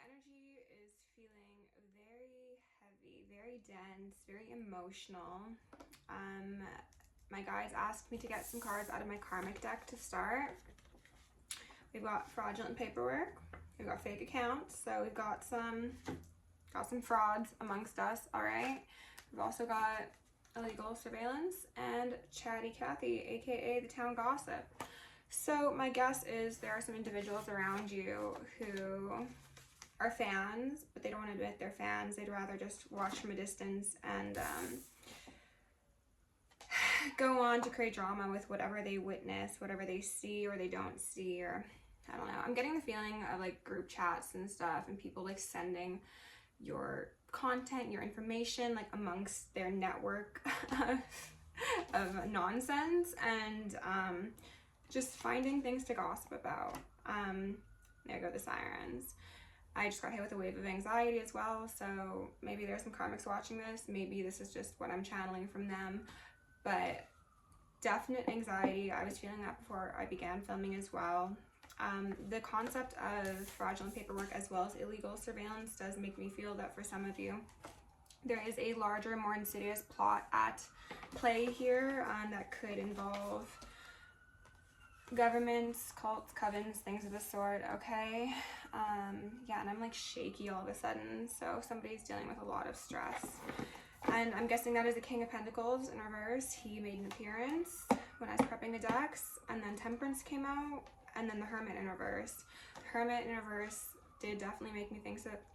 energy is feeling very heavy, very dense, very emotional. My guides asked me to get some cards out of my karmic deck to start. We've got fraudulent paperwork, we've got fake accounts, so we've got some frauds amongst us, all right? We've also got illegal surveillance and Chatty Cathy, aka the town gossip. So my guess is there are some individuals around you who are fans, but they don't want to admit they're fans. They'd rather just watch from a distance and go on to create drama with whatever they witness, whatever they see or they don't see, or I don't know. I'm getting the feeling of like group chats and stuff and people like sending your content, your information like amongst their network of nonsense and just finding things to gossip about. There go the sirens. I just got hit with a wave of anxiety as well, so maybe there's some karmics watching this. Maybe this is just what I'm channeling from them, but definite anxiety. I was feeling that before I began filming as well. The concept of fraudulent paperwork as well as illegal surveillance does make me feel that for some of you, there is a larger, more insidious plot at play here that could involve governments, cults, covens, things of the sort, okay? Yeah, and I'm like shaky all of a sudden, so somebody's dealing with a lot of stress. And I'm guessing that is the King of Pentacles in reverse. He made an appearance when I was prepping the decks, and then Temperance came out, and then the Hermit in reverse. Hermit in reverse did definitely make me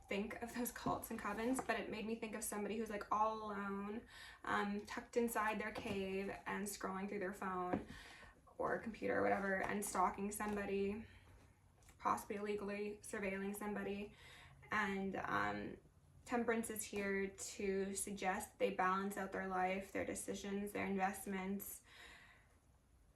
think of those cults and covens, but it made me think of somebody who's like all alone, tucked inside their cave and scrolling through their phone or computer or whatever and stalking somebody, possibly illegally surveilling somebody. And Temperance is here to suggest they balance out their life, their decisions, their investments.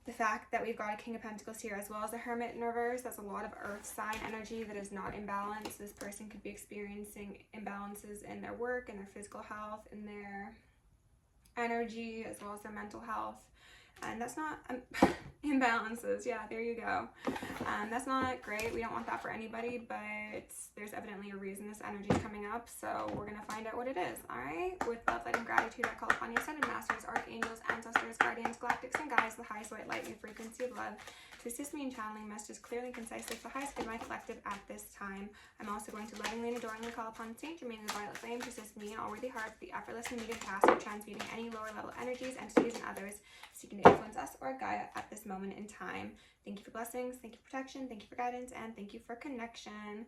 The fact that we've got a King of Pentacles here as well as a Hermit in reverse, that's a lot of earth sign energy that is not imbalanced. This person could be experiencing imbalances in their work, in their physical health, in their energy, as well as their mental health. And that's not imbalances. Yeah, there you go. That's not great. We don't want that for anybody, but there's evidently a reason this energy is coming up, so we're going to find out what it is, all right? With love, light, and gratitude, I call upon the Ascended Masters, Archangels, Ancestors, Guardians, Galactics, and Guides, the highest white light and the frequency of love, to assist me in channeling messages clearly and concisely for the highest good of my collective at this time. I'm also going to lovingly and adoringly call upon Saint Germain the Violet Flame to assist me and all worthy hearts with the effortless and immediate task of transmuting any lower level energies, entities, and others seeking to influence us or Gaia at this moment in time. Thank you for blessings, thank you for protection, thank you for guidance, and thank you for connection.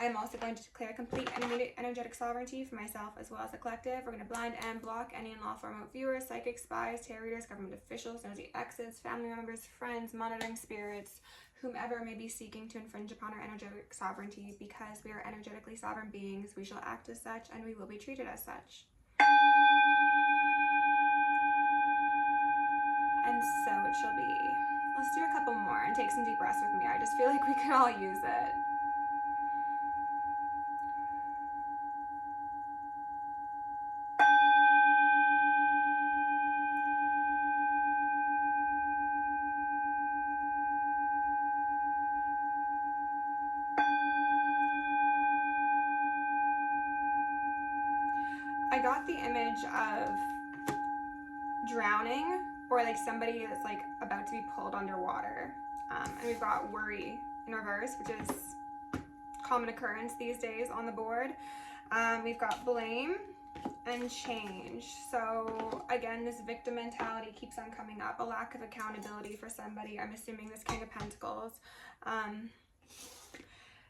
I am also going to declare complete and immediate energetic sovereignty for myself as well as the collective. We're going to blind and block any unlawful remote viewers, psychic spies, tarot readers, government officials, nosy exes, family members, friends, monitoring spirits, whomever may be seeking to infringe upon our energetic sovereignty. Because we are energetically sovereign beings, we shall act as such and we will be treated as such. And so it shall be. Let's do a couple more and take some deep breaths with me. I just feel like we could all use it. I got the image of drowning or like somebody that's like about to be pulled underwater. And we've got worry in reverse, which is common occurrence these days on the board. We've got blame and change. So again, this victim mentality keeps on coming up, a lack of accountability for somebody. I'm assuming this King of Pentacles.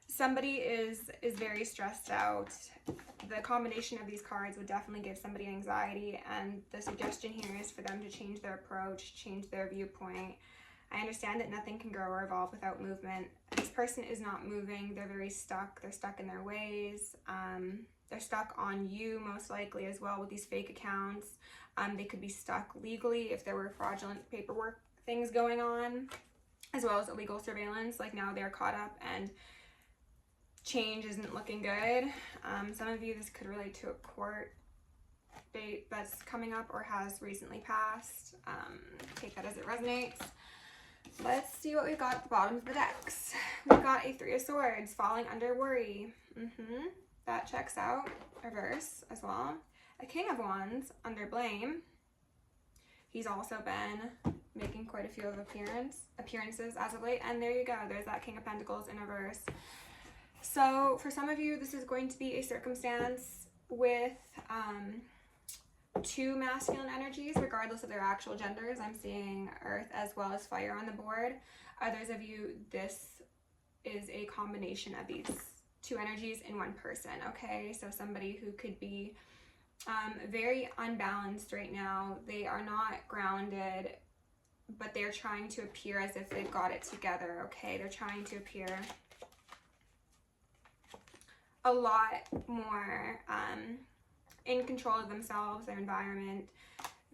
Somebody is very stressed out. The combination of these cards would definitely give somebody anxiety, and the suggestion here is for them to change their approach, change their viewpoint. I understand that nothing can grow or evolve without movement. This person is not moving. They're very stuck. They're stuck in their ways. They're stuck on you most likely as well with these fake accounts. They could be stuck legally if there were fraudulent paperwork things going on, as well as illegal surveillance. Like now they're caught up and change isn't looking good. Some of you, this could relate to a court date that's coming up or has recently passed. Take that as it resonates. Let's see what we've got at the bottom of the decks. We've got a Three of Swords, falling under worry. That checks out. Reverse as well. A King of Wands, under blame. He's also been making quite a few of appearances as of late. And there you go. There's that King of Pentacles in reverse. So for some of you, this is going to be a circumstance with two masculine energies, regardless of their actual genders. I'm seeing earth as well as fire on the board. Others of you, this is a combination of these two energies in one person, okay? So somebody who could be very unbalanced right now. They are not grounded, but they're trying to appear as if they've got it together, okay? They're trying to appear a lot more in control of themselves, their environment,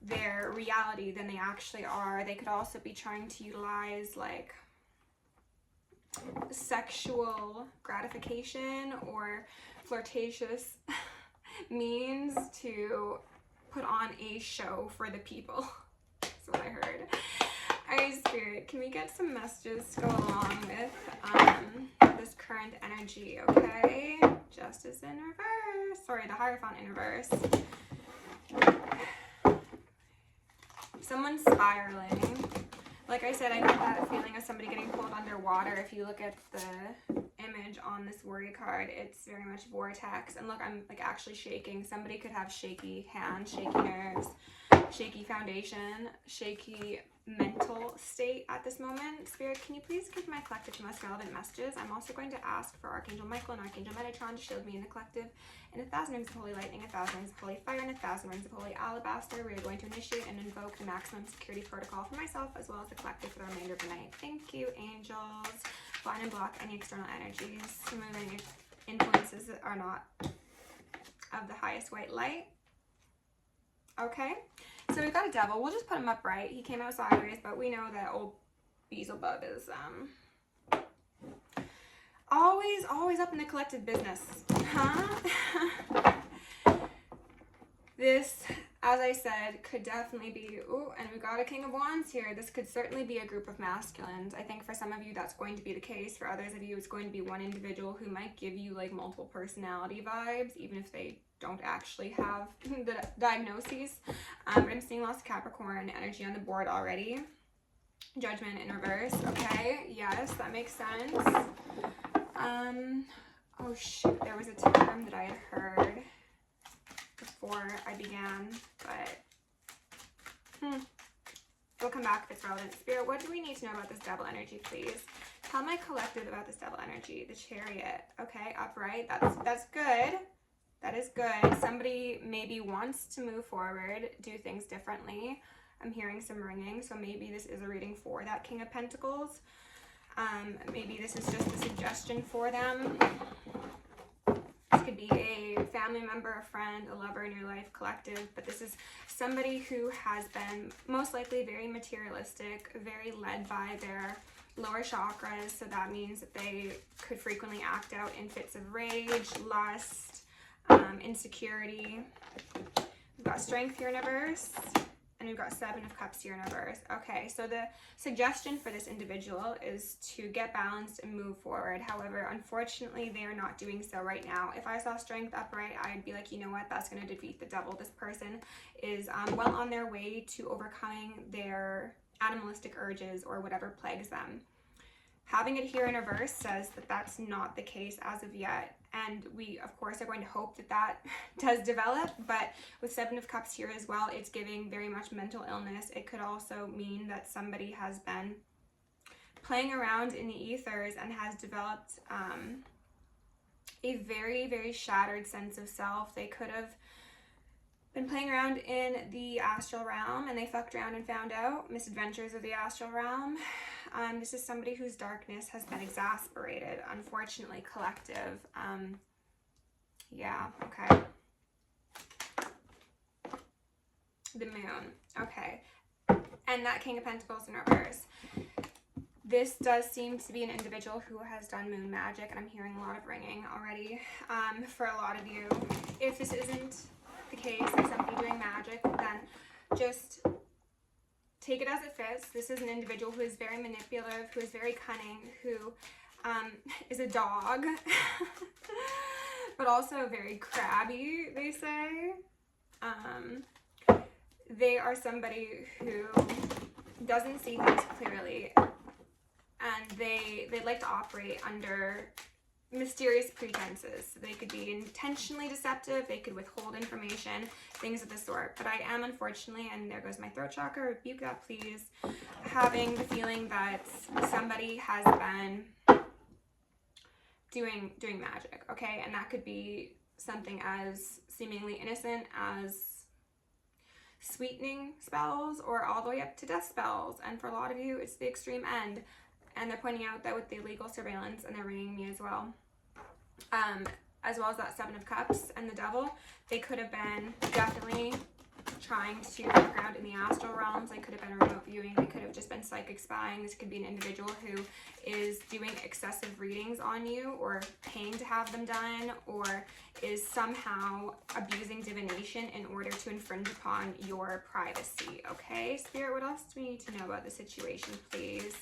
their reality than they actually are. They could also be trying to utilize like sexual gratification or flirtatious means to put on a show for the people. That's what I heard. Alright, Spirit, can we get some messages to go along with this current energy, okay? Justice in reverse. Sorry, the Hierophant in reverse. Someone's spiraling. Like I said, I get that feeling of somebody getting pulled underwater. If you look at the image on this worry card, it's very much vortex. And look, I'm like actually shaking. Somebody could have shaky hands, shaky nerves, shaky foundation, shaky mental state at this moment. Spirit, can you please give my collective the most relevant messages? I'm also going to ask for Archangel Michael and Archangel Metatron to shield me in the collective in 1,000 rings of holy lightning, 1,000 rings of holy fire, and 1,000 rings of holy alabaster. We are going to initiate and invoke the maximum security protocol for myself as well as the collective for the remainder of the night. Thank you, angels. Blind and block any external energies. Remove any influences that are not of the highest white light. Okay. So we've got a devil. We'll just put him upright. He came out sideways, but we know that old Beelzebub is always up in the collective business. Huh? This, as I said, could definitely be, ooh, and we've got a King of Wands here. This could certainly be a group of masculines. I think for some of you that's going to be the case. For others of you, it's going to be one individual who might give you like multiple personality vibes, even if they don't actually have the diagnoses. I'm seeing lots of Capricorn energy on the board already. Judgment in reverse. Okay, yes, that makes sense. Oh shoot, there was a term that I had heard before I began, but we'll come back if it's relevant. Spirit, what do we need to know about this devil energy, please? Tell my collective about this devil energy. The Chariot. Okay, upright. That's good. That is good. Somebody maybe wants to move forward, do things differently. I'm hearing some ringing, so maybe this is a reading for that King of Pentacles. Maybe this is just a suggestion for them. This could be a family member, a friend, a lover in your life, collective, but this is somebody who has been most likely very materialistic, very led by their lower chakras, so that means that they could frequently act out in fits of rage, lust, insecurity. We've got Strength here in reverse, and we've got Seven of Cups here in reverse. Okay, so the suggestion for this individual is to get balanced and move forward. However, unfortunately, they are not doing so right now. If I saw Strength upright, I'd be like, you know what, that's going to defeat the devil. This person is well on their way to overcoming their animalistic urges or whatever plagues them. Having it here in reverse says that that's not the case as of yet. And we, of course, are going to hope that that does develop. But with Seven of Cups here as well, it's giving very much mental illness. It could also mean that somebody has been playing around in the ethers and has developed a very, very shattered sense of self. They could have been playing around in the astral realm and they fucked around and found out. Misadventures of the astral realm. This is somebody whose darkness has been exasperated, unfortunately, collective. Yeah, okay. The Moon, okay. And that King of Pentacles in reverse. This does seem to be an individual who has done moon magic, and I'm hearing a lot of ringing already for a lot of you. If this isn't the case of somebody doing magic, then just take it as it fits. This is an individual who is very manipulative, who is very cunning, who is a dog, but also very crabby, they say. They are somebody who doesn't see things clearly, and they like to operate under mysterious pretenses. So they could be intentionally deceptive, they could withhold information, things of the sort. But I am, unfortunately, and there goes my throat chakra, rebuke that please, having the feeling that somebody has been doing magic, okay? And that could be something as seemingly innocent as sweetening spells, or all the way up to death spells. And for a lot of you, it's the extreme end. And they're pointing out that with the illegal surveillance, and they're ringing me as well, as well as that Seven of Cups and the Devil, they could have been definitely trying to look around in the astral realms. They could have been remote viewing. They could have just been psychic spying. This could be an individual who is doing excessive readings on you, or paying to have them done, or is somehow abusing divination in order to infringe upon your privacy. Okay, Spirit, what else do we need to know about the situation, please?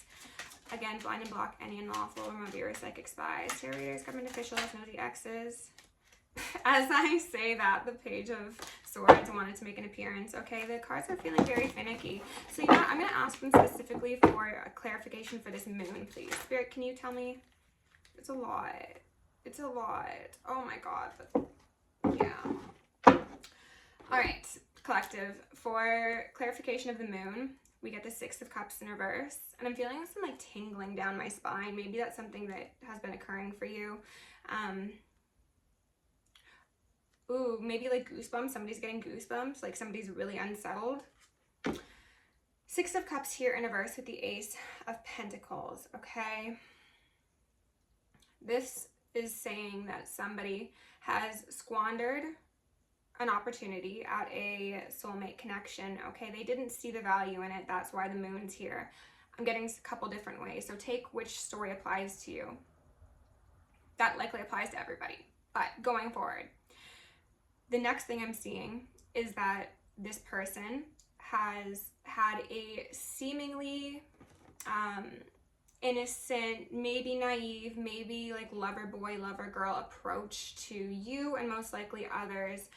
Again, blind and block any unlawful remote viewer, psychic spies, tarot readers, government officials, nosy exes. As I say that, the Page of Swords wanted to make an appearance. Okay, the cards are feeling very finicky. So you know what? I'm going to ask them specifically for a clarification for this moon, please. Spirit, can you tell me? It's a lot. It's a lot. Oh my god. Yeah. All right, collective. For clarification of the moon, we get the Six of Cups in reverse. And I'm feeling some like tingling down my spine. Maybe that's something that has been occurring for you. Ooh, maybe like goosebumps. Somebody's getting goosebumps, like somebody's really unsettled. Six of Cups here in reverse with the Ace of Pentacles, okay? This is saying that somebody has squandered an opportunity at a soulmate connection, okay? They didn't see the value in it. That's why the moon's here. I'm getting a couple different ways, so take which story applies to you. That likely applies to everybody, but going forward, the next thing I'm seeing is that this person has had a seemingly innocent, maybe naive, maybe like lover boy, lover girl approach to you and most likely others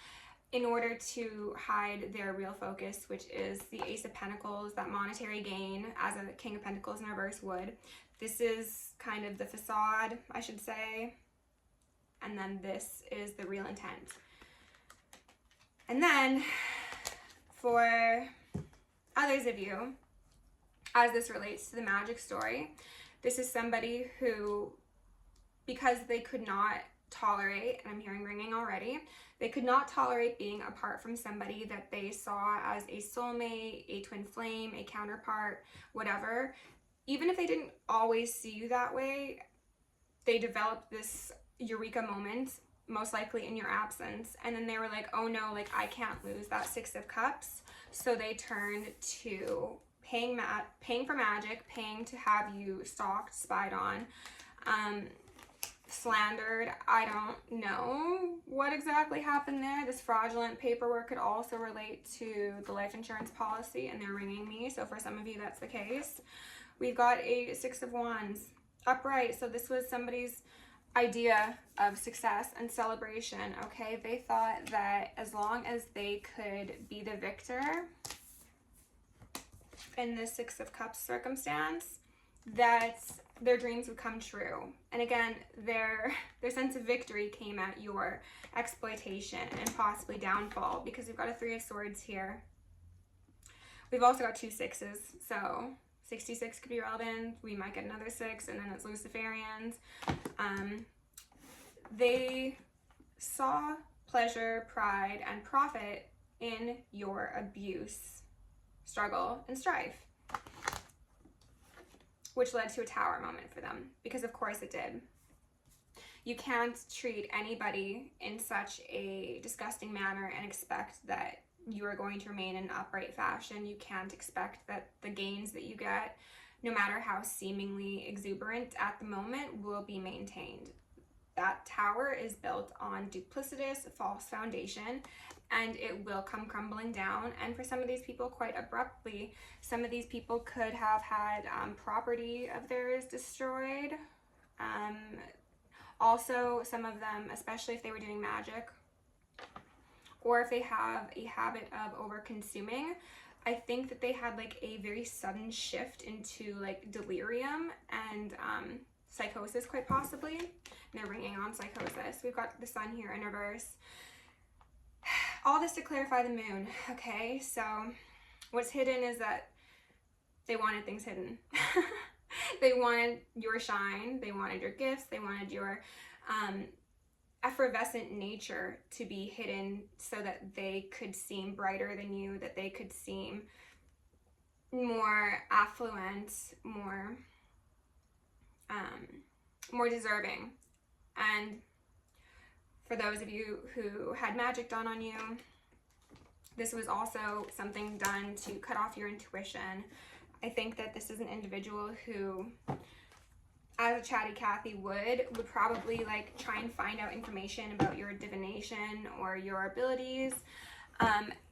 in order to hide their real focus, which is the Ace of Pentacles, that monetary gain, as a King of Pentacles in reverse would. This is kind of the facade, I should say, and then this is the real intent. And then for others of you, as this relates to the magic story, this is somebody who, because they could not tolerate, and I'm hearing ringing already, they could not tolerate being apart from somebody that they saw as a soulmate, a twin flame, a counterpart, whatever. Even if they didn't always see you that way, they developed this eureka moment, most likely in your absence, and then they were like, oh no, like I can't lose that Six of Cups. So they turned to paying for magic, paying to have you stalked, spied on, slandered. I don't know what exactly happened there. This fraudulent paperwork could also relate to the life insurance policy, and they're ringing me, so for some of you that's the case. We've got a Six of Wands upright, so this was somebody's idea of success and celebration, okay? They thought that as long as they could be the victor in this Six of Cups circumstance, that their dreams would come true. And again, their sense of victory came at your exploitation and possibly downfall, because we've got a Three of Swords here. We've also got two sixes, so 66 could be relevant. We might get another 6, and then it's Luciferians. They saw pleasure, pride, and profit in your abuse, struggle, and strife, which led to a Tower moment for them, because of course it did. You can't treat anybody in such a disgusting manner and expect that you are going to remain in upright fashion. You can't expect that the gains that you get, no matter how seemingly exuberant at the moment, will be maintained. that tower is built on duplicitous, false foundation, and it will come crumbling down. And for some of these people, quite abruptly. Some of these people could have had property of theirs destroyed. Also, some of them, especially if they were doing magic, or if they have a habit of over consuming, I think that they had like a very sudden shift into like delirium and psychosis, quite possibly. And they're ringing on psychosis. We've got the sun here in reverse. All this to clarify the moon, okay? So what's hidden is that they wanted things hidden. They wanted your shine, they wanted your gifts, they wanted your effervescent nature to be hidden so that they could seem brighter than you, that they could seem more affluent, more deserving. And for those of you who had magic done on you, this was also something done to cut off your intuition. I think that this is an individual who, as a chatty Cathy would probably like try and find out information about your divination or your abilities,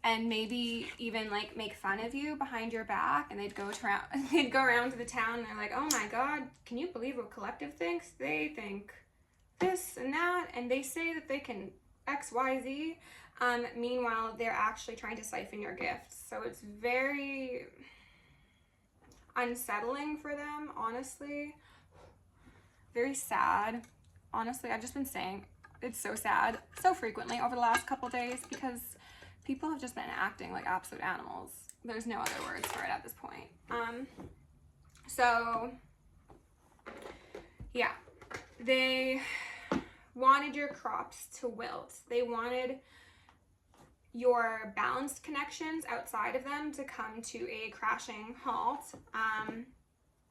and maybe even like make fun of you behind your back. And they'd go around to the town and they're like, oh my god, can you believe what Collective thinks? They think this and that, and they say that they can XYZ. Meanwhile, they're actually trying to siphon your gifts. So it's very unsettling for them, honestly. Very sad. Honestly, I've just been saying it's so sad so frequently over the last couple days because people have just been acting like absolute animals. There's no other words for it at this point. So yeah, they wanted your crops to wilt. They wanted your balanced connections outside of them to come to a crashing halt.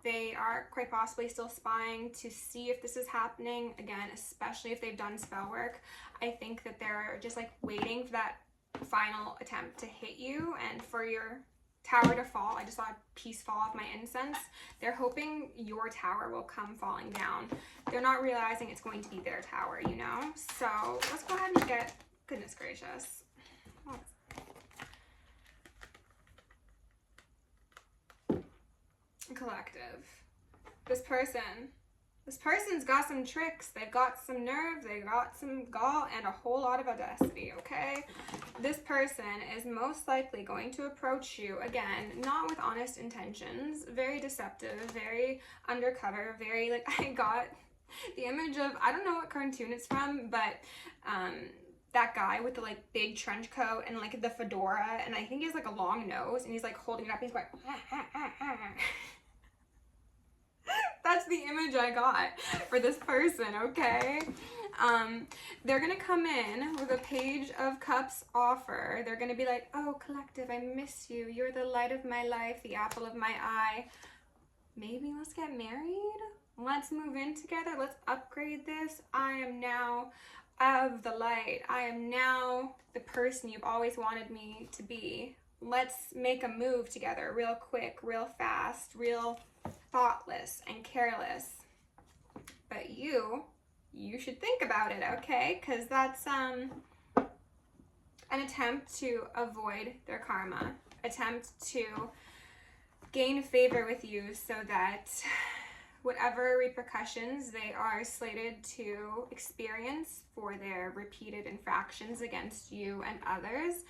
They are quite possibly still spying to see if this is happening. Again, especially if they've done spell work. I think that they're just like waiting for that final attempt to hit you and for your tower to fall. I just saw a piece fall off my incense. They're hoping your tower will come falling down. They're not realizing it's going to be their tower, you know? So let's go ahead and get, goodness gracious. Collective. This person's got some tricks. They've got some nerve, they've got some gall, and a whole lot of audacity, okay? This person is most likely going to approach you, again, not with honest intentions, very deceptive, very undercover, very, like, I got the image of, I don't know what cartoon it's from, but that guy with the like big trench coat and like the fedora, and I think he has like a long nose, and he's like holding it up, and he's going That's the image I got for this person, okay? They're gonna come in with a Page of Cups offer. They're gonna be like, oh, Collective, I miss you. You're the light of my life, the apple of my eye. Maybe let's get married? Let's move in together. Let's upgrade this. I am now of the light. I am now the person you've always wanted me to be. Let's make a move together real quick, real fast, real thoughtless and careless. But you should think about it, okay? Because that's an attempt to avoid their karma, attempt to gain favor with you so that whatever repercussions they are slated to experience for their repeated infractions against you and others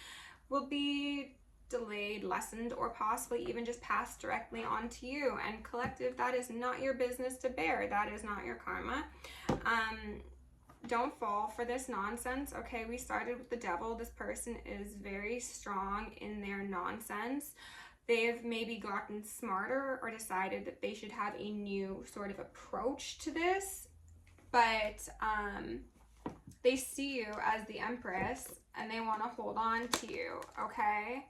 will be delayed, lessened, or possibly even just passed directly on to you. And Collective, that is not your business to bear. That is not your karma. Don't fall for this nonsense, okay? We started with the Devil. This person is very strong in their nonsense. They've maybe gotten smarter or decided that they should have a new sort of approach to this, but they see you as the Empress and they want to hold on to you, okay?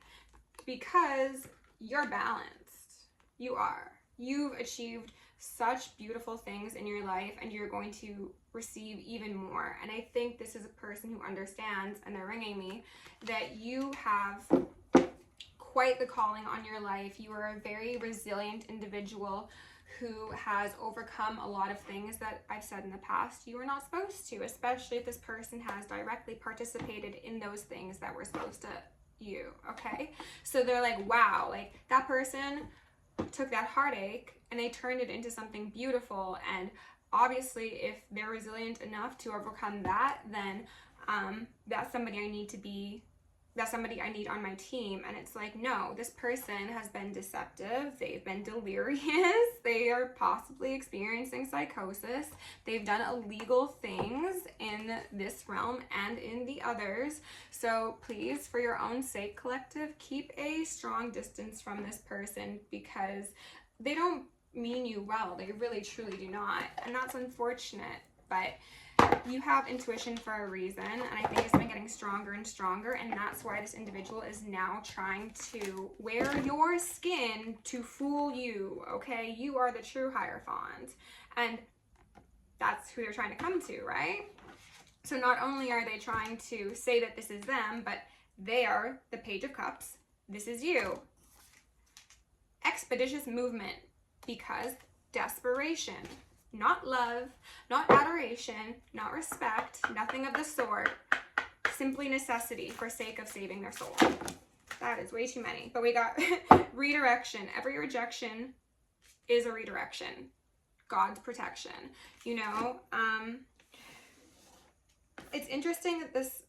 Because you're balanced. You are. You've achieved such beautiful things in your life, and you're going to receive even more. And I think this is a person who understands, and they're ringing me, that you have quite the calling on your life. You are a very resilient individual who has overcome a lot of things that I've said in the past you were not supposed to, especially if this person has directly participated in those things that were supposed to you, okay? So they're like, wow, like that person took that heartache and they turned it into something beautiful, and obviously if they're resilient enough to overcome that, then that's somebody I need on my team. And it's like, no, this person has been deceptive, they've been delirious, they are possibly experiencing psychosis, they've done illegal things in this realm and in the others. So please, for your own sake, collective, keep a strong distance from this person, because they don't mean you well. They really truly do not, and that's unfortunate. But you have intuition for a reason, and I think it's been getting stronger and stronger, and that's why this individual is now trying to wear your skin to fool you, okay? You are the true Hierophant, and that's who they're trying to come to, right? So not only are they trying to say that this is them, but they are the Page of Cups. This is you. Expeditious movement, because desperation. Not love, not adoration, not respect, nothing of the sort. Simply necessity for sake of saving their soul. That is way too many. But we got redirection. Every rejection is a redirection. God's protection. You know, it's interesting that this